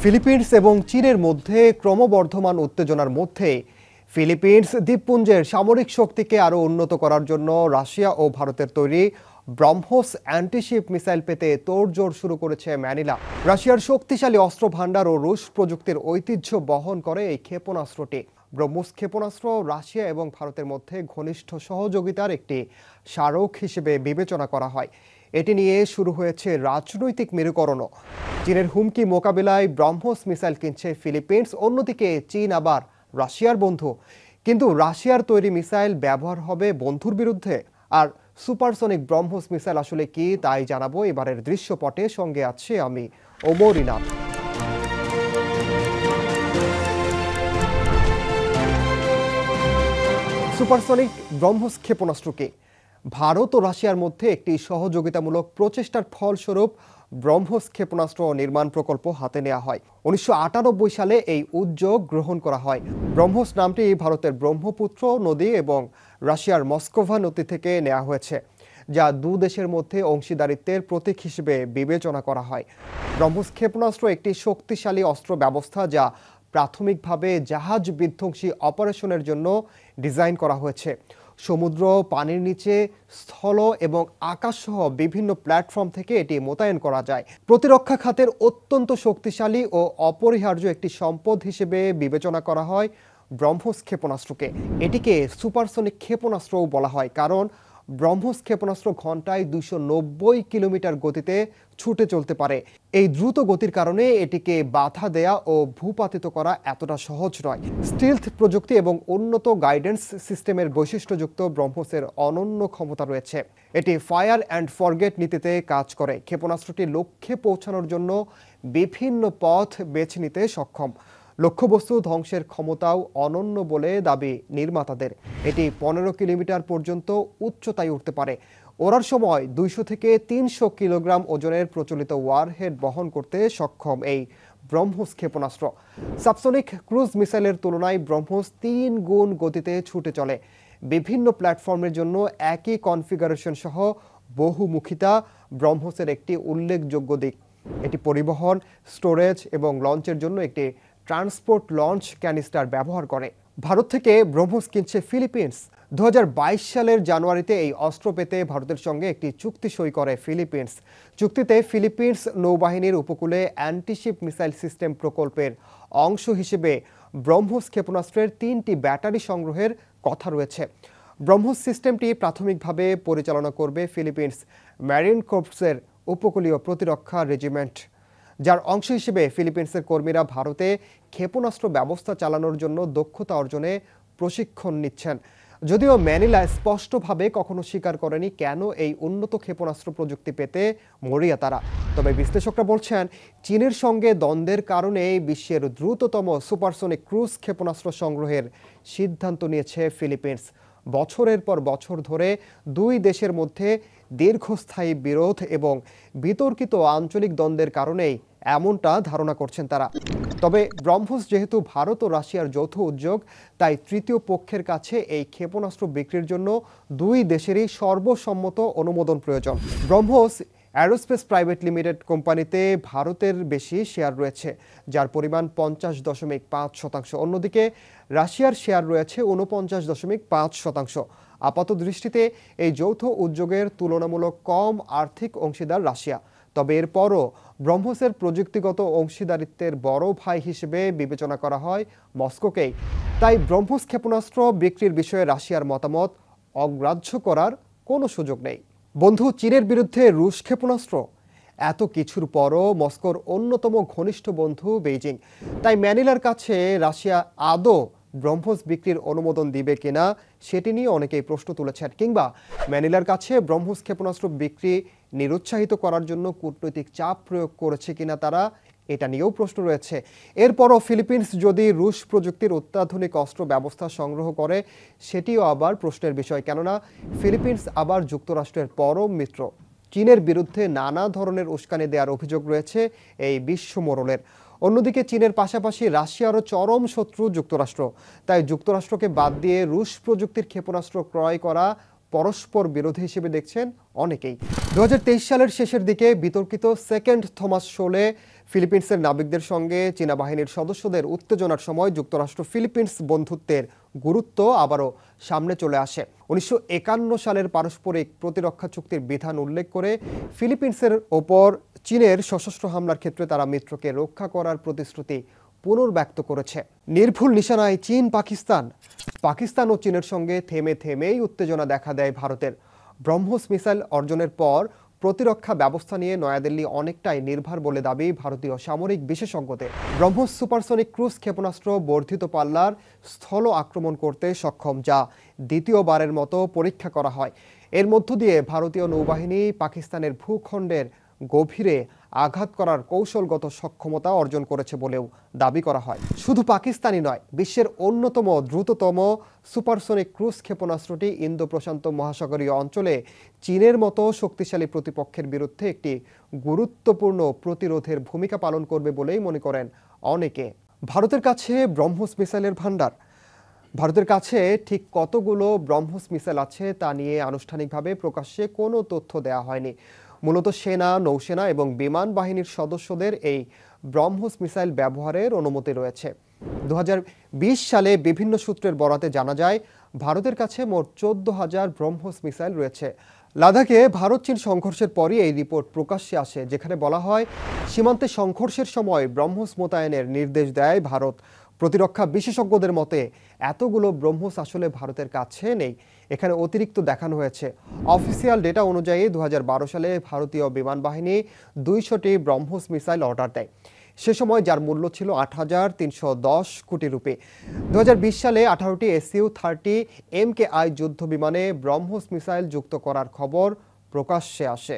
Philippines এবং চীনের মধ্যে ক্রমবর্ধমান উত্তেজনার মধ্যে ফিলিপিন্স দ্বীপপুঞ্জের সামরিক শক্তিকে আরও উন্নত করার জন্য রাশিয়া ও ভারতের তৈরি ব্রহ্মোস অ্যান্টিশিপ মিসাইল পেতে তোড়জোড় শুরু করেছে ম্যানিলা। রাশিয়ার শক্তিশালী অস্ত্র ভাণ্ডার ও রুশ প্রযুক্তির ঐতিহ্য বহন করে এই ক্ষেপণাস্ত্রটি। ব্রহ্মোস ক্ষেপণাস্ত্র রাশিয়া এবং ভারতের মধ্যে ঘনিষ্ঠ সহযোগিতার একটি স্মারক হিসেবে বিবেচনা করা হয়। এটি নিয়ে শুরু হয়েছে রাজনৈতিক মেরুকরণও। চীনের হুমকি মোকাবিলায় ব্রহ্মোস মিসাইল কিনছে ফিলিপিন্স, অন্যদিকে চীন আবার রাশিয়ার বন্ধু। কিন্তু রাশিয়ার তৈরি মিসাইল ব্যবহার হবে বন্ধুর বিরুদ্ধে। আর সুপারসনিক ব্রহ্মোস মিসাইল আসলে কি, তাই জানাবো এবারের দৃশ্যপটে। সঙ্গে আছে আমি ওমর ইনাম। সুপারসনিক ব্রহ্মোস ক্ষেপণাস্ত্রকে ভারত ও রাশিয়ার মধ্যে একটি সহযোগিতামূলক প্রচেষ্টার ফলস্বরূপ ব্রহ্মোস ক্ষেপণাস্ত্র নির্মাণ প্রকল্প হাতে নেওয়া হয়। 1998 সালে এই উদ্যোগ গ্রহণ করা হয়। ব্রহ্মোস নামটি ভারতের ব্রহ্মপুত্র নদী এবং রাশিয়ার মস্কোভা নদী থেকে নেওয়া হয়েছে, যা দু দেশের মধ্যে অংশীদারিত্বের প্রতীক হিসেবে বিবেচনা করা হয়। ব্রহ্মোস ক্ষেপণাস্ত্র একটি শক্তিশালী অস্ত্র ব্যবস্থা যা প্রাথমিকভাবে জাহাজ বিধ্বংসী অপারেশনের জন্য ডিজাইন করা হয়েছে। সমুদ্র, পানির নিচে, স্থল এবং আকাশসহ বিভিন্ন প্ল্যাটফর্ম থেকে এটি মোতায়েন করা যায়। প্রতিরক্ষা খাতের অত্যন্ত শক্তিশালী ও অপরিহার্য একটি সম্পদ হিসেবে বিবেচনা করা হয় ব্রহ্মোস ক্ষেপণাস্ত্রকে। এটিকে সুপারসনিক ক্ষেপণাস্ত্রও বলা হয়, কারণ ব্রহ্মোস ক্ষেপণাস্ত্র ঘন্টায় 290 কিলোমিটার গতিতে ছুটে চলতে পারে। এই দ্রুত গতির কারণে এটিকে বাধা দেয়া ও ভূপাতিত করা এতটা সহজ নয়। স্টিলথ প্রযুক্তি এবং উন্নত গাইডেন্স সিস্টেমের বৈশিষ্ট্যযুক্ত ব্রহ্মোসের অনন্য ক্ষমতা রয়েছে। এটি ফায়ার অ্যান্ড ফরগেট নীতিতে কাজ করে। ক্ষেপণাস্ত্রটি লক্ষ্যে পৌঁছানোর জন্য বিভিন্ন পথ বেছে নিতে সক্ষম। লক্ষ্যবস্তু ধ্বংসের ক্ষমতাও অনন্য বলে দাবি নির্মাতাদের। এটি 15 কিলোমিটার পর্যন্ত উচ্চতায় উঠতে পারে। ওড়ার সময় 200 থেকে 300 কিলোগ্রাম ওজনের প্রচলিত ওয়ারহেড বহন করতে সক্ষম এই ব্রহ্মোস ক্ষেপণাস্ত্র। সাবসনিক ক্রুজ মিসাইলের তুলনায় ব্রহ্মোস 3 গুণ গতিতে ছুটে চলে। বিভিন্ন প্ল্যাটফর্মের জন্য একই কনফিগারেশন সহ বহুমুখিতা ব্রহ্মোসের একটি উল্লেখযোগ্য দিক। এটি পরিবহন, স্টোরেজ এবং লঞ্চের জন্য একটি ট্রান্সপোর্ট লঞ্চ ক্যানিস্টার ব্যবহার করে। ভারত থেকে ব্রহ্মোস কিনছে ফিলিপিন্স। 2022 সালের জানুয়ারিতে এই অস্ত্র পেতে ভারতের সঙ্গে একটি চুক্তি সই করে ফিলিপিন্স। চুক্তিতে ফিলিপিন্স নৌবাহিনীর উপকূলে অ্যান্টিশিপ মিসাইল সিস্টেম প্রকল্পের অংশ হিসেবে ব্রহ্মোস ক্ষেপণাস্ত্রের 3টি ব্যাটারি সংগ্রহের কথা রয়েছে। ব্রহ্মোস সিস্টেমটি প্রাথমিকভাবে পরিচালনা করবে ফিলিপিন্স ম্যারিন কর্পসের উপকূলীয় প্রতিরক্ষা রেজিমেন্ট, যার অংশ হিসেবে ফিলিপিন্সের কর্মীরা ভারতে ক্ষেপণাস্ত্র ব্যবস্থা চালানোর জন্য দক্ষতা অর্জনে প্রশিক্ষণ নিচ্ছেন। যদিও ম্যানিলা স্পষ্টভাবে কখনো স্বীকার করেনি কেন এই উন্নত ক্ষেপণাস্ত্র প্রযুক্তি পেতে মরিয়া তারা। তবে বিশ্লেষকরা বলছেন, চীনের সঙ্গে দ্বন্দ্বের কারণে বিশ্বের দ্রুততম সুপারসনিক ক্রুজ ক্ষেপণাস্ত্র সংগ্রহের সিদ্ধান্ত নিয়েছে ফিলিপিন্স। বছরের পর বছর ধরে দুই দেশের মধ্যে দীর্ঘস্থায়ী বিরোধ এবং বিতর্কিত আঞ্চলিক দ্বন্দ্বের কারণেই এমনটা ধারণা করছেন তারা। তবে ব্রহ্মোস যেহেতু ভারত ও রাশিয়ার যৌথ উদ্যোগ, তাই তৃতীয় পক্ষের কাছে এই ক্ষেপণাস্ত্র বিক্রির জন্য দুই দেশেরই সর্বসম্মত অনুমোদন প্রয়োজন। ব্রহ্মোস অ্যারোস্পেস প্রাইভেট লিমিটেড কোম্পানিতে ভারতের বেশি শেয়ার রয়েছে, যার পরিমাণ 50.5%। অন্যদিকে রাশিয়ার শেয়ার রয়েছে 49.5%। আপাত দৃষ্টিতে এই যৌথ উদ্যোগের তুলনামূলক কম আর্থিক অংশীদার রাশিয়া। তবে এরপরও ব্রহ্মোসের প্রযুক্তিগত অংশীদারিত্বের বড় ভাই হিসেবে বিবেচনা করা হয় মস্কোকেই। তাই ব্রহ্মোস ক্ষেপণাস্ত্র বিক্রির বিষয়ে রাশিয়ার মতামত অগ্রাহ্য করার কোনো সুযোগ নেই। বন্ধু চীনের বিরুদ্ধে রুশ ক্ষেপণাস্ত্র, এত কিছুর পরও মস্কোর অন্যতম ঘনিষ্ঠ বন্ধু বেইজিং। তাই ম্যানিলার কাছে রাশিয়া আদৌ ব্রহ্মোস বিক্রির অনুমোদন দিবে কিনা সেটি নিয়ে অনেকেই প্রশ্ন তুলেছেন, কিংবা ম্যানিলার কাছে ব্রহ্মোস ক্ষেপণাস্ত্র বিক্রি নিরুৎসাহিত করার জন্য কূটনৈতিক চাপ প্রয়োগ করেছে কিনা তারা, এটা নিয়েও প্রশ্ন রয়েছে। এরপরও ফিলিপিন্স যদি রুশ প্রযুক্তির অত্যাধুনিক অস্ত্র ব্যবস্থা সংগ্রহ করে, সেটিও আবার প্রশ্নের বিষয়, কেননা ফিলিপিন্স আবার যুক্তরাষ্ট্রের পরম মিত্র। চীনের বিরুদ্ধে নানা ধরনের উস্কানি দেওয়ার অভিযোগ রয়েছে এই বিশ্ব মোড়লের। অন্যদিকে চীনের পাশাপাশি রাশিয়ারও চরম শত্রু যুক্তরাষ্ট্র। তাই যুক্তরাষ্ট্রকে বাদ দিয়ে রুশ প্রযুক্তির ক্ষেপণাস্ত্র ক্রয় করা পরস্পর বিরোধী হিসেবে দেখছেন অনেকেই। 2023 সালের শেষের দিকে বিতর্কিত সেকেন্ড থমাস শোলে ফিলিপিন্সের নাবিকদের সঙ্গে চীনা বাহিনীর সদস্যদের উত্তেজনার সময় যুক্তরাষ্ট্র ফিলিপিন্স বন্ধুত্বের গুরুত্ব আবারও সামনে চলে আসে। 1951 সালের পারস্পরিক প্রতিরক্ষা চুক্তির বিধান উল্লেখ করে ফিলিপিন্সের ওপর চীনের সশস্ত্র হামলার ক্ষেত্রে তারা মিত্রকে রক্ষা করার প্রতিশ্রুতি পুনর্ব্যক্ত করেছে। নির্ভুল নিশানায় চীন পাকিস্তান ও চীনের সঙ্গে থেমেই উত্তেজনা দেখা দেয় ভারতের। ব্রহ্মোস মিসাইল অর্জনের পর প্রতিরক্ষা ব্যবস্থা নিয়ে নয়াদিল্লি অনেকটাই নির্ভর বলে দাবি ভারতীয় সামরিক বিশেষজ্ঞদের। ব্রহ্মোস সুপারসনিক ক্রুজ ক্ষেপণাস্ত্র বর্ধিত পাল্লার স্থল আক্রমণ করতে সক্ষম, যা দ্বিতীয়বারের মতো পরীক্ষা করা হয়। এর মধ্য দিয়ে ভারতীয় নৌবাহিনী পাকিস্তানের ভূখণ্ডের গভীরে আঘাত করার কৌশলগত সক্ষমতা অর্জন করেছে বলেও দাবি করা হয়। শুধু পাকিস্তানি নয়, বিশ্বের অন্যতম দ্রুততম সুপারসনিক ক্রুজ ক্ষেপণাস্ত্রটি ইন্দো প্রশান্ত মহাসাগরীয় অঞ্চলে চীনের মতো শক্তিশালী প্রতিপক্ষের বিরুদ্ধে একটি গুরুত্বপূর্ণ প্রতিরোধের ভূমিকা পালন করবে বলেই মনে করেন অনেকে। ভারতের কাছে ব্রহ্মোস মিসাইলের ভান্ডার। ভারতের কাছে ঠিক কতগুলো ব্রহ্মোস মিসাইল আছে তা নিয়ে আনুষ্ঠানিকভাবে প্রকাশ্যে কোনো তথ্য দেওয়া হয়নি। মূলত সেনা, নৌসেনা এবং বিমান বাহিনীর সদস্যদের এই ব্রহ্মোস মিসাইল ব্যবহারের অনুমতি রয়েছে। 2020 সালে বিভিন্ন সূত্রের বরাতে জানা যায় ভারতের কাছে মোট 14,000 ব্রহ্মোস মিসাইল রয়েছে। লাদাখে ভারত চীন সংঘর্ষের পরই এই রিপোর্ট প্রকাশ্যে আসে, যেখানে বলা হয় সীমান্তে সংঘর্ষের সময় ব্রহ্মোস মোতায়েনের নির্দেশ দেয় ভারত। প্রতিরক্ষা বিশেষজ্ঞদের মতে এতগুলো ব্রহ্মোস আসলে ভারতের কাছে নেই, এখানে অতিরিক্ত দেখানো হয়েছে। অফিসিয়াল ডেটা অনুযায়ী 2012 সালে ভারতীয় বিমান বাহিনী 200টি ব্রহ্মোস মিসাইল অর্ডার দেয়, সে সময় যার মূল্য ছিল 8,310 কোটি রুপি। 2020 সালে 18টি SU-30 MKI যুদ্ধ বিমানে ব্রহ্মোস মিসাইল যুক্ত করার খবর প্রকাশ্যে আসে।